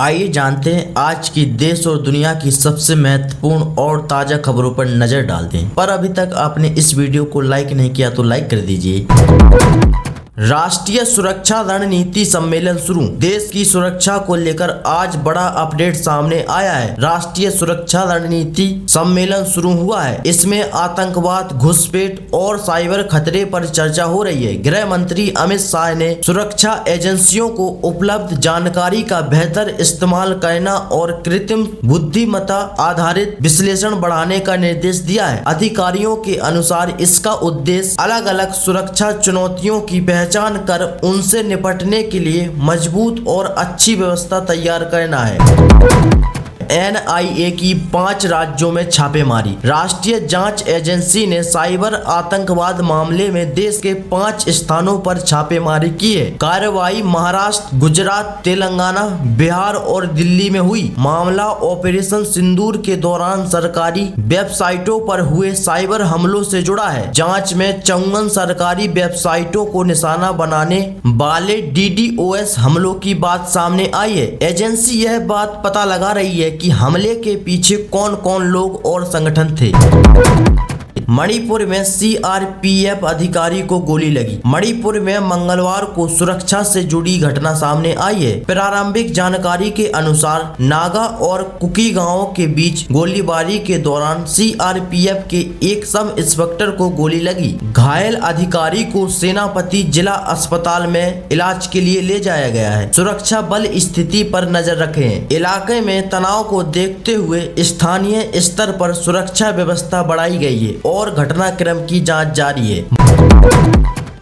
आइए जानते हैं आज की देश और दुनिया की सबसे महत्वपूर्ण और ताजा खबरों पर नजर डालते हैं। पर अभी तक आपने इस वीडियो को लाइक नहीं किया तो लाइक कर दीजिए। राष्ट्रीय सुरक्षा रणनीति सम्मेलन शुरू। देश की सुरक्षा को लेकर आज बड़ा अपडेट सामने आया है। राष्ट्रीय सुरक्षा रणनीति सम्मेलन शुरू हुआ है। इसमें आतंकवाद, घुसपैठ और साइबर खतरे पर चर्चा हो रही है। गृह मंत्री अमित शाह ने सुरक्षा एजेंसियों को उपलब्ध जानकारी का बेहतर इस्तेमाल करना और कृत्रिम बुद्धिमत्ता आधारित विश्लेषण बढ़ाने का निर्देश दिया है। अधिकारियों के अनुसार इसका उद्देश्य अलग अलग सुरक्षा चुनौतियों की पहचान कर उनसे निपटने के लिए मजबूत और अच्छी व्यवस्था तैयार करना है। NIA की 5 राज्यों में छापेमारी। राष्ट्रीय जांच एजेंसी ने साइबर आतंकवाद मामले में देश के 5 स्थानों पर छापेमारी की है। कार्रवाई महाराष्ट्र, गुजरात, तेलंगाना, बिहार और दिल्ली में हुई। मामला ऑपरेशन सिंदूर के दौरान सरकारी वेबसाइटों पर हुए साइबर हमलों से जुड़ा है। जांच में 54 सरकारी वेबसाइटों को निशाना बनाने वाले DDoS हमलों की बात सामने आई है। एजेंसी यह बात पता लगा रही है कि हमले के पीछे कौन कौन लोग और संगठन थे। मणिपुर में CRPF अधिकारी को गोली लगी। मणिपुर में मंगलवार को सुरक्षा से जुड़ी घटना सामने आई है। प्रारंभिक जानकारी के अनुसार नागा और कुकी गांवों के बीच गोलीबारी के दौरान CRPF के एक सब इंस्पेक्टर को गोली लगी। घायल अधिकारी को सेनापति जिला अस्पताल में इलाज के लिए ले जाया गया है। सुरक्षा बल स्थिति पर नजर रखे हैं। इलाके में तनाव को देखते हुए स्थानीय स्तर पर सुरक्षा व्यवस्था बढ़ाई गई है और घटनाक्रम की जांच जारी है।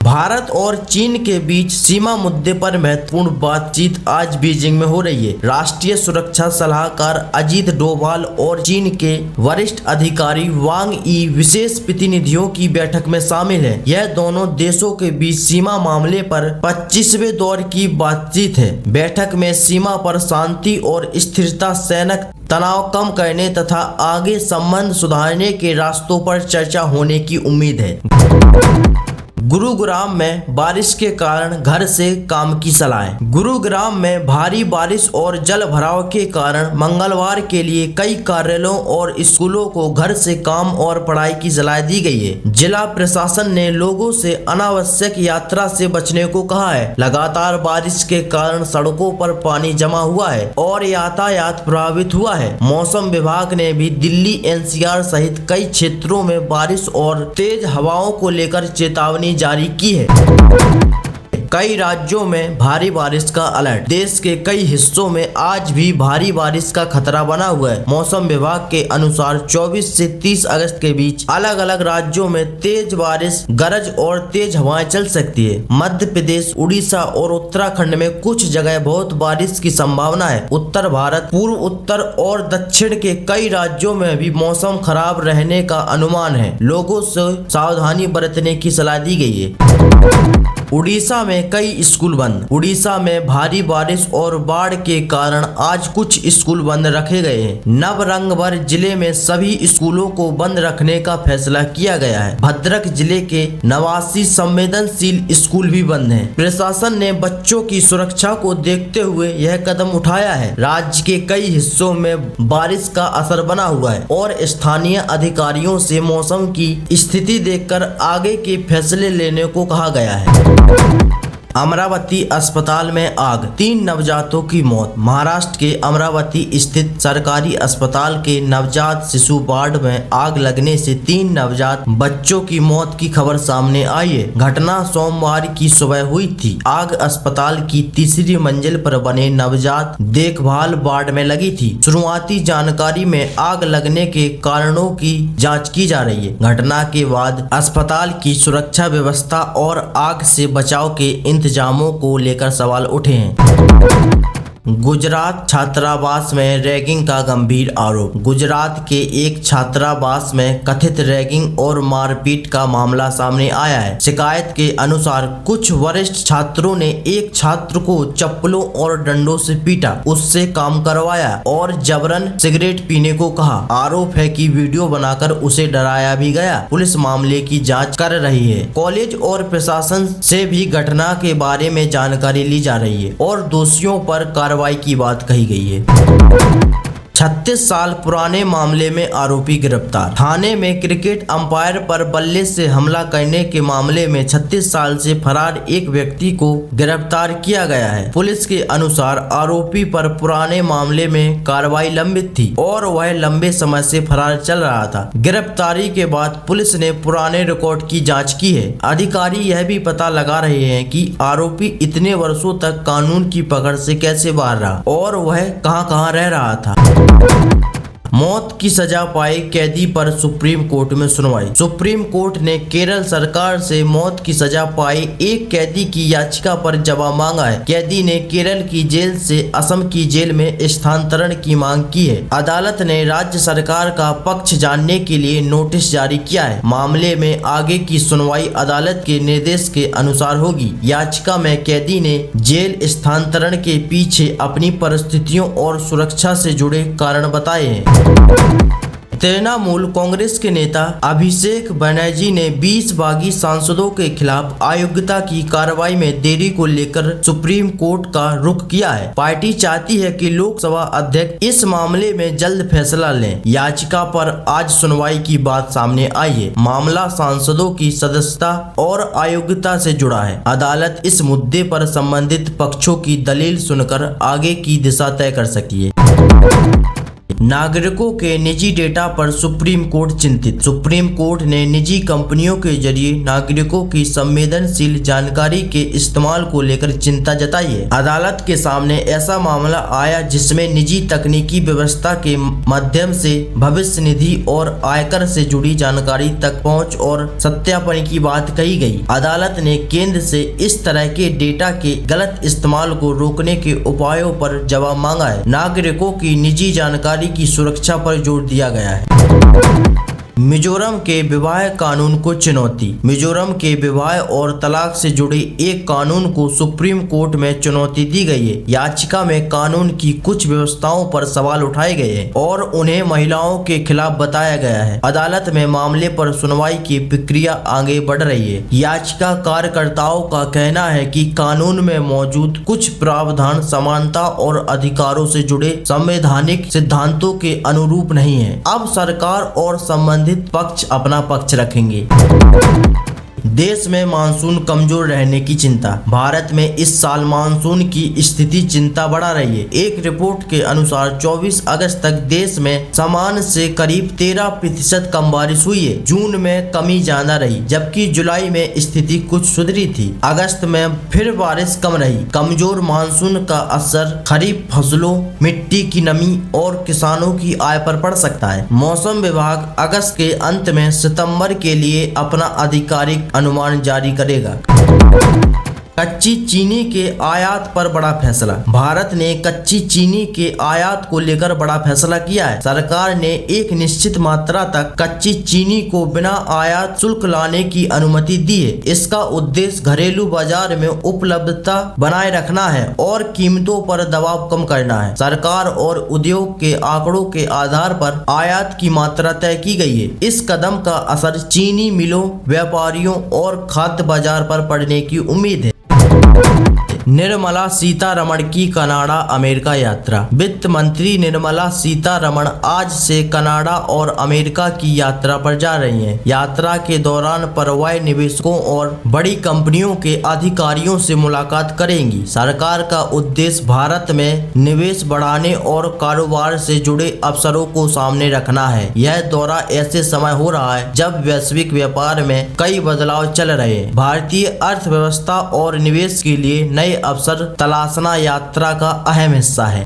भारत और चीन के बीच सीमा मुद्दे पर महत्वपूर्ण बातचीत आज बीजिंग में हो रही है। राष्ट्रीय सुरक्षा सलाहकार अजीत डोभाल और चीन के वरिष्ठ अधिकारी वांग यी विशेष प्रतिनिधियों की बैठक में शामिल है। यह दोनों देशों के बीच सीमा मामले पर 25वें दौर की बातचीत है। बैठक में सीमा पर शांति और स्थिरता, सैनिक तनाव कम करने तथा आगे संबंध सुधारने के रास्तों पर चर्चा होने की उम्मीद है। गुरुग्राम में बारिश के कारण घर से काम की सलाह। गुरुग्राम में भारी बारिश और जल भराव के कारण मंगलवार के लिए कई कार्यालयों और स्कूलों को घर से काम और पढ़ाई की सलाह दी गई है। जिला प्रशासन ने लोगों से अनावश्यक यात्रा से बचने को कहा है। लगातार बारिश के कारण सड़कों पर पानी जमा हुआ है और यातायात प्रभावित हुआ है। मौसम विभाग ने भी दिल्ली, NCR सहित कई क्षेत्रों में बारिश और तेज हवाओं को लेकर चेतावनी जारी की है। कई राज्यों में भारी बारिश का अलर्ट। देश के कई हिस्सों में आज भी भारी बारिश का खतरा बना हुआ है। मौसम विभाग के अनुसार 24 से 30 अगस्त के बीच अलग अलग राज्यों में तेज बारिश, गरज और तेज हवाएं चल सकती है। मध्य प्रदेश, उड़ीसा और उत्तराखंड में कुछ जगह बहुत बारिश की संभावना है। उत्तर भारत, पूर्व, उत्तर और दक्षिण के कई राज्यों में भी मौसम खराब रहने का अनुमान है। लोगों से सावधानी बरतने की सलाह दी गई है। उड़ीसा में कई स्कूल बंद। उड़ीसा में भारी बारिश और बाढ़ के कारण आज कुछ स्कूल बंद रखे गए हैं। नवरंगपुर जिले में सभी स्कूलों को बंद रखने का फैसला किया गया है। भद्रक जिले के 89 संवेदनशील स्कूल भी बंद हैं। प्रशासन ने बच्चों की सुरक्षा को देखते हुए यह कदम उठाया है। राज्य के कई हिस्सों में बारिश का असर बना हुआ है और स्थानीय अधिकारियों से मौसम की स्थिति देखकर आगे के फैसले लेने को कहा गया है। अमरावती अस्पताल में आग, 3 नवजातों की मौत। महाराष्ट्र के अमरावती स्थित सरकारी अस्पताल के नवजात शिशु वार्ड में आग लगने से 3 नवजात बच्चों की मौत की खबर सामने आई है। घटना सोमवार की सुबह हुई थी। आग अस्पताल की 3री मंजिल पर बने नवजात देखभाल वार्ड में लगी थी। शुरुआती जानकारी में आग लगने के कारणों की जाँच की जा रही है। घटना के बाद अस्पताल की सुरक्षा व्यवस्था और आग से बचाव के इंतजामों को लेकर सवाल उठे हैं। गुजरात छात्रावास में रैगिंग का गंभीर आरोप। गुजरात के एक छात्रावास में कथित रैगिंग और मारपीट का मामला सामने आया है। शिकायत के अनुसार कुछ वरिष्ठ छात्रों ने एक छात्र को चप्पलों और डंडों से पीटा, उससे काम करवाया और जबरन सिगरेट पीने को कहा। आरोप है कि वीडियो बनाकर उसे डराया भी गया। पुलिस मामले की जांच कर रही है। कॉलेज और प्रशासन से भी घटना के बारे में जानकारी ली जा रही है और दोषियों पर कार्रवाई कार्रवाई की बात कही गई है। 36 साल पुराने मामले में आरोपी गिरफ्तार। थाने में क्रिकेट अंपायर पर बल्ले से हमला करने के मामले में 36 साल से फरार एक व्यक्ति को गिरफ्तार किया गया है। पुलिस के अनुसार आरोपी पर पुराने मामले में कार्रवाई लंबित थी और वह लंबे समय से फरार चल रहा था। गिरफ्तारी के बाद पुलिस ने पुराने रिकॉर्ड की जांच की है। अधिकारी यह भी पता लगा रहे हैं कि आरोपी इतने वर्षों तक कानून की पकड़ से कैसे बाहर रहा और वह कहां रह रहा था। मौत की सजा पाए कैदी पर सुप्रीम कोर्ट में सुनवाई। सुप्रीम कोर्ट ने केरल सरकार से मौत की सजा पाए एक कैदी की याचिका पर जवाब मांगा है। कैदी ने केरल की जेल से असम की जेल में स्थानांतरण की मांग की है। अदालत ने राज्य सरकार का पक्ष जानने के लिए नोटिस जारी किया है। मामले में आगे की सुनवाई अदालत के निर्देश के अनुसार होगी। याचिका में कैदी ने जेल स्थानांतरण के पीछे अपनी परिस्थितियों और सुरक्षा से जुड़े कारण बताए हैं। तृणमूल कांग्रेस के नेता अभिषेक बनर्जी ने 20 बागी सांसदों के खिलाफ अयोग्यता की कार्रवाई में देरी को लेकर सुप्रीम कोर्ट का रुख किया है। पार्टी चाहती है कि लोकसभा अध्यक्ष इस मामले में जल्द फैसला लें। याचिका पर आज सुनवाई की बात सामने आई है। मामला सांसदों की सदस्यता और अयोग्यता से जुड़ा है। अदालत इस मुद्दे पर संबंधित पक्षों की दलील सुनकर आगे की दिशा तय कर सकती है। नागरिकों के निजी डेटा पर सुप्रीम कोर्ट चिंतित। सुप्रीम कोर्ट ने निजी कंपनियों के जरिए नागरिकों की संवेदनशील जानकारी के इस्तेमाल को लेकर चिंता जताई है। अदालत के सामने ऐसा मामला आया जिसमें निजी तकनीकी व्यवस्था के माध्यम से भविष्य निधि और आयकर से जुड़ी जानकारी तक पहुंच और सत्यापन की बात कही गई। अदालत ने केंद्र से इस तरह के डेटा के गलत इस्तेमाल को रोकने के उपायों पर जवाब मांगा है। नागरिकों की निजी जानकारी की सुरक्षा पर जोर दिया गया है। मिजोरम के विवाह कानून को चुनौती। मिजोरम के विवाह और तलाक से जुड़े एक कानून को सुप्रीम कोर्ट में चुनौती दी गई है। याचिका में कानून की कुछ व्यवस्थाओं पर सवाल उठाए गए हैं और उन्हें महिलाओं के खिलाफ बताया गया है। अदालत में मामले पर सुनवाई की प्रक्रिया आगे बढ़ रही है। याचिकाकर्ताओं का कहना है कि कानून में मौजूद कुछ प्रावधान समानता और अधिकारों से जुड़े संवैधानिक सिद्धांतों के अनुरूप नहीं है। अब सरकार और संबंधित पक्ष अपना पक्ष रखेंगे। देश में मानसून कमजोर रहने की चिंता। भारत में इस साल मानसून की स्थिति चिंता बढ़ा रही है। एक रिपोर्ट के अनुसार 24 अगस्त तक देश में सामान्य से करीब 13% कम बारिश हुई है। जून में कमी ज्यादा रही, जबकि जुलाई में स्थिति कुछ सुधरी थी। अगस्त में फिर बारिश कम रही। कमजोर मानसून का असर खरीफ फसलों, मिट्टी की नमी और किसानों की आय पर पड़ सकता है। मौसम विभाग अगस्त के अंत में सितंबर के लिए अपना आधिकारिक अनुमान जारी करेगा। कच्ची चीनी के आयात पर बड़ा फैसला। भारत ने कच्ची चीनी के आयात को लेकर बड़ा फैसला किया है। सरकार ने एक निश्चित मात्रा तक कच्ची चीनी को बिना आयात शुल्क लाने की अनुमति दी है। इसका उद्देश्य घरेलू बाजार में उपलब्धता बनाए रखना है और कीमतों पर दबाव कम करना है। सरकार और उद्योग के आंकड़ों के आधार पर आयात की मात्रा तय की गई है। इस कदम का असर चीनी मिलों, व्यापारियों और खाद्य बाजार पर पड़ने की उम्मीद है। निर्मला सीतारमण की कनाडा अमेरिका यात्रा। वित्त मंत्री निर्मला सीतारमण आज से कनाडा और अमेरिका की यात्रा पर जा रही हैं। यात्रा के दौरान वह निवेशकों और बड़ी कंपनियों के अधिकारियों से मुलाकात करेंगी। सरकार का उद्देश्य भारत में निवेश बढ़ाने और कारोबार से जुड़े अवसरों को सामने रखना है। यह दौरा ऐसे समय हो रहा है जब वैश्विक व्यापार में कई बदलाव चल रहे हैं। भारतीय अर्थव्यवस्था और निवेश के लिए नए अवसर तलाशना यात्रा का अहम हिस्सा है।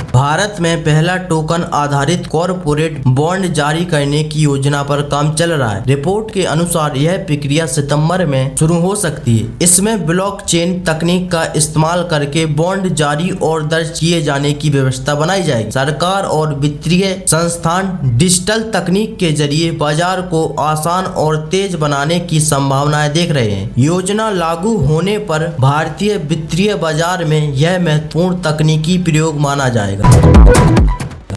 भारत में पहला टोकन आधारित कॉरपोरेट बॉन्ड जारी करने की योजना पर काम चल रहा है। रिपोर्ट के अनुसार यह प्रक्रिया सितंबर में शुरू हो सकती है। इसमें ब्लॉकचेन तकनीक का इस्तेमाल करके बॉन्ड जारी और दर्ज किए जाने की व्यवस्था बनाई जाएगी। सरकार और वित्तीय संस्थान डिजिटल तकनीक के जरिए बाजार को आसान और तेज बनाने की संभावनाएं देख रहे हैं। योजना लागू होने पर भारतीय वित्तीय बाजार में यह महत्वपूर्ण तकनीकी प्रयोग माना जाएगा।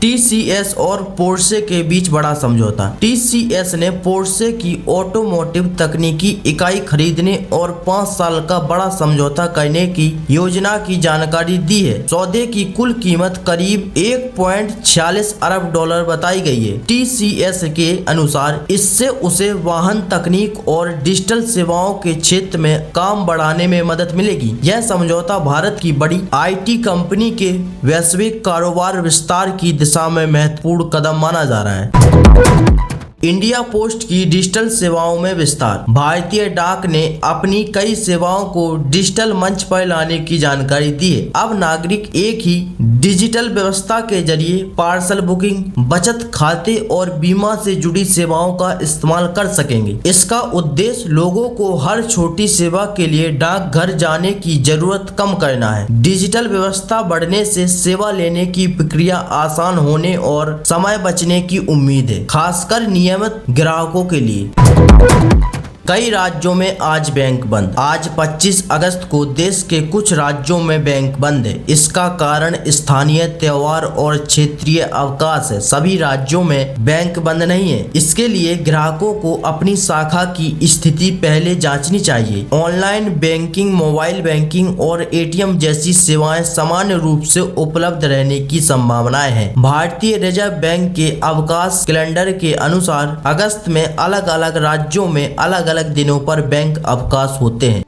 TCS और पोर्शे के बीच बड़ा समझौता। TCS ने पोर्शे की ऑटोमोटिव तकनीकी इकाई खरीदने और 5 साल का बड़ा समझौता करने की योजना की जानकारी दी है। सौदे की कुल कीमत करीब 1.46 अरब डॉलर बताई गई है। TCS के अनुसार इससे उसे वाहन तकनीक और डिजिटल सेवाओं के क्षेत्र में काम बढ़ाने में मदद मिलेगी। यह समझौता भारत की बड़ी IT कंपनी के वैश्विक कारोबार विस्तार की दिशा में महत्वपूर्ण कदम माना जा रहा है। इंडिया पोस्ट की डिजिटल सेवाओं में विस्तार। भारतीय डाक ने अपनी कई सेवाओं को डिजिटल मंच पर लाने की जानकारी दी है। अब नागरिक एक ही डिजिटल व्यवस्था के जरिए पार्सल बुकिंग, बचत खाते और बीमा से जुड़ी सेवाओं का इस्तेमाल कर सकेंगे। इसका उद्देश्य लोगों को हर छोटी सेवा के लिए डाकघर जाने की जरूरत कम करना है। डिजिटल व्यवस्था बढ़ने से सेवा लेने की प्रक्रिया आसान होने और समय बचने की उम्मीद है, खासकर नियमित ग्राहकों के लिए। कई राज्यों में आज बैंक बंद। आज 25 अगस्त को देश के कुछ राज्यों में बैंक बंद है। इसका कारण स्थानीय त्योहार और क्षेत्रीय अवकाश है। सभी राज्यों में बैंक बंद नहीं है। इसके लिए ग्राहकों को अपनी शाखा की स्थिति पहले जांचनी चाहिए। ऑनलाइन बैंकिंग, मोबाइल बैंकिंग और ATM जैसी सेवाएं सामान्य रूप से उपलब्ध रहने की संभावनाएं हैं। भारतीय रिजर्व बैंक के अवकाश कैलेंडर के अनुसार अगस्त में अलग अलग राज्यों में अलग अलग दिनों पर बैंक अवकाश होते हैं।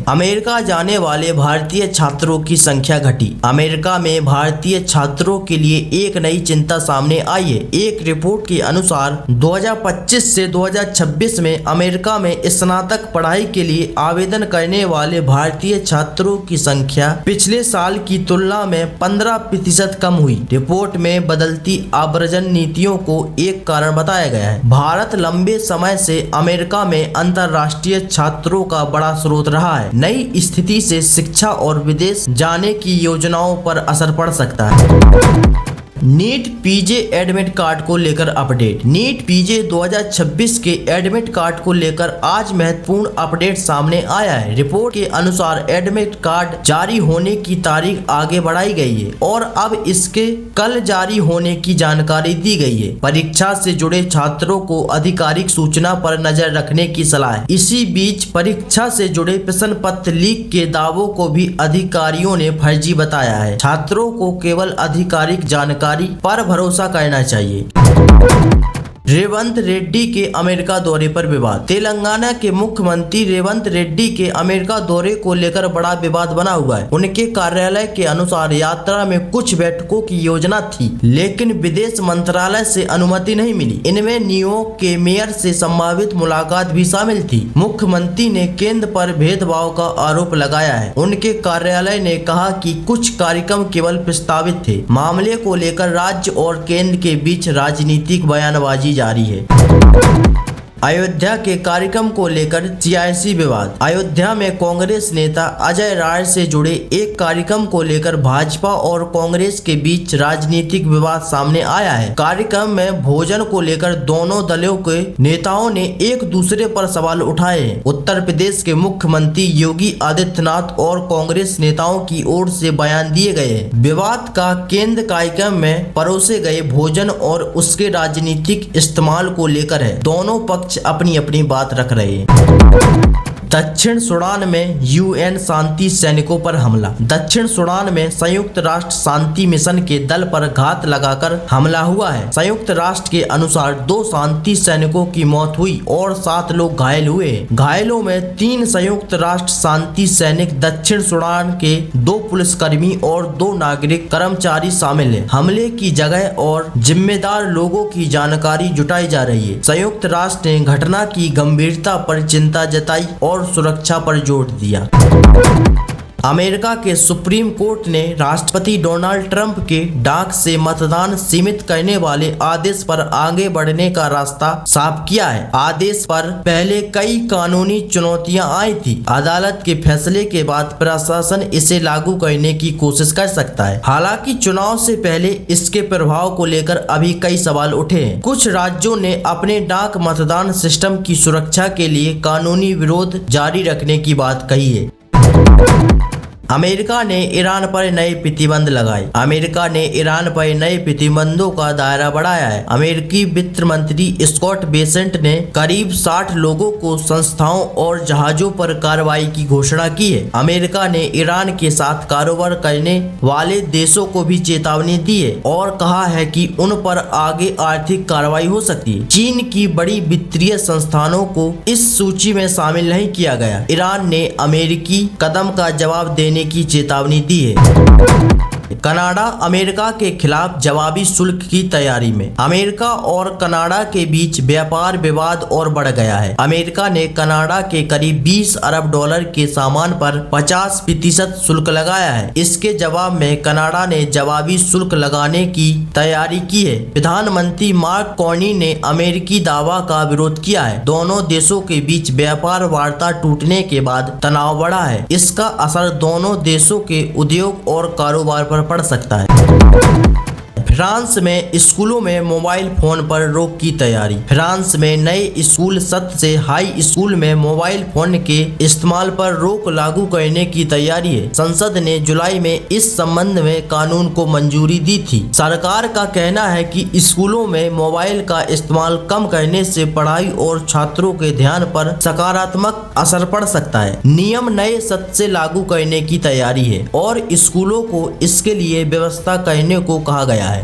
अमेरिका जाने वाले भारतीय छात्रों की संख्या घटी। अमेरिका में भारतीय छात्रों के लिए एक नई चिंता सामने आई है। एक रिपोर्ट के अनुसार 2025 से 2026 में अमेरिका में स्नातक पढ़ाई के लिए आवेदन करने वाले भारतीय छात्रों की संख्या पिछले साल की तुलना में 15% कम हुई। रिपोर्ट में बदलती आव्रजन नीतियों को एक कारण बताया गया है। भारत लंबे समय से अमेरिका में अंतर्राष्ट्रीय छात्रों का बड़ा स्रोत रहा है। नई स्थिति से शिक्षा और विदेश जाने की योजनाओं पर असर पड़ सकता है। नीट PG एडमिट कार्ड को लेकर अपडेट। नीट PG 2026 के एडमिट कार्ड को लेकर आज महत्वपूर्ण अपडेट सामने आया है। रिपोर्ट के अनुसार एडमिट कार्ड जारी होने की तारीख आगे बढ़ाई गई है और अब इसके कल जारी होने की जानकारी दी गई है। परीक्षा से जुड़े छात्रों को आधिकारिक सूचना पर नजर रखने की सलाह है। इसी बीच परीक्षा से जुड़े प्रश्न पत्र लीक के दावों को भी अधिकारियों ने फर्जी बताया है। छात्रों को केवल आधिकारिक जानकारी पर भरोसा करना चाहिए। रेवंत रेड्डी के अमेरिका दौरे पर विवाद। तेलंगाना के मुख्यमंत्री रेवंत रेड्डी के अमेरिका दौरे को लेकर बड़ा विवाद बना हुआ है। उनके कार्यालय के अनुसार यात्रा में कुछ बैठकों की योजना थी, लेकिन विदेश मंत्रालय से अनुमति नहीं मिली। इनमें न्यूयॉर्क के मेयर से संभावित मुलाकात भी शामिल थी। मुख्यमंत्री ने केंद्र पर भेदभाव का आरोप लगाया है। उनके कार्यालय ने कहा कि कुछ कार्यक्रम केवल प्रस्तावित थे। मामले को लेकर राज्य और केंद्र के बीच राजनीतिक बयानबाजी जारी है। अयोध्या के कार्यक्रम को लेकर सियासी विवाद। अयोध्या में कांग्रेस नेता अजय राय से जुड़े एक कार्यक्रम को लेकर भाजपा और कांग्रेस के बीच राजनीतिक विवाद सामने आया है। कार्यक्रम में भोजन को लेकर दोनों दलों के नेताओं ने एक दूसरे पर सवाल उठाए हैं। उत्तर प्रदेश के मुख्यमंत्री योगी आदित्यनाथ और कांग्रेस नेताओं की ओर से बयान दिए गए हैं। विवाद का केंद्र कार्यक्रम में परोसे गए भोजन और उसके राजनीतिक इस्तेमाल को लेकर है। दोनों पक्ष अपनी अपनी बात रख रहे हैं। दक्षिण सूडान में UN शांति सैनिकों पर हमला। दक्षिण सूडान में संयुक्त राष्ट्र शांति मिशन के दल पर घात लगाकर हमला हुआ है। संयुक्त राष्ट्र के अनुसार 2 शांति सैनिकों की मौत हुई और 7 लोग घायल हुए। घायलों में 3 संयुक्त राष्ट्र शांति सैनिक, दक्षिण सूडान के 2 पुलिसकर्मी और 2 नागरिक कर्मचारी शामिल हैं। हमले की जगह और जिम्मेदार लोगों की जानकारी जुटाई जा रही है। संयुक्त राष्ट्र ने घटना की गंभीरता पर चिंता जताई और सुरक्षा पर जोर दिया। अमेरिका के सुप्रीम कोर्ट ने राष्ट्रपति डोनाल्ड ट्रंप के डाक से मतदान सीमित करने वाले आदेश पर आगे बढ़ने का रास्ता साफ किया है। आदेश पर पहले कई कानूनी चुनौतियां आई थी। अदालत के फैसले के बाद प्रशासन इसे लागू करने की कोशिश कर सकता है। हालांकि चुनाव से पहले इसके प्रभाव को लेकर अभी कई सवाल उठे हैं। कुछ राज्यों ने अपने डाक मतदान सिस्टम की सुरक्षा के लिए कानूनी विरोध जारी रखने की बात कही है। अमेरिका ने ईरान पर नए प्रतिबंध लगाए। अमेरिका ने ईरान पर नए प्रतिबंधों का दायरा बढ़ाया है। अमेरिकी वित्त मंत्री स्कॉट बेसेंट ने करीब 60 लोगों को, संस्थाओं और जहाजों पर कार्रवाई की घोषणा की है। अमेरिका ने ईरान के साथ कारोबार करने वाले देशों को भी चेतावनी दी है और कहा है कि उन पर आगे आर्थिक कार्रवाई हो सकती है। चीन की बड़ी वित्तीय संस्थानों को इस सूची में शामिल नहीं किया गया। ईरान ने अमेरिकी कदम का जवाब देने की चेतावनी दी है। कनाडा अमेरिका के खिलाफ जवाबी शुल्क की तैयारी में। अमेरिका और कनाडा के बीच व्यापार विवाद और बढ़ गया है। अमेरिका ने कनाडा के करीब 20 अरब डॉलर के सामान पर 50% शुल्क लगाया है। इसके जवाब में कनाडा ने जवाबी शुल्क लगाने की तैयारी की है। प्रधानमंत्री मार्क कार्नी ने अमेरिकी दावा का विरोध किया है। दोनों देशों के बीच व्यापार वार्ता टूटने के बाद तनाव बढ़ा है। इसका असर दोनों देशों के उद्योग और कारोबार पर पड़ सकता है। फ्रांस में स्कूलों में मोबाइल फोन पर रोक की तैयारी। फ्रांस में नए स्कूल सत्र से हाई स्कूल में मोबाइल फोन के इस्तेमाल पर रोक लागू करने की तैयारी है। संसद ने जुलाई में इस संबंध में कानून को मंजूरी दी थी। सरकार का कहना है कि स्कूलों में मोबाइल का इस्तेमाल कम करने से पढ़ाई और छात्रों के ध्यान पर सकारात्मक असर पड़ सकता है। नियम नए सत्र से लागू करने की तैयारी है और स्कूलों को इसके लिए व्यवस्था करने को कहा गया है।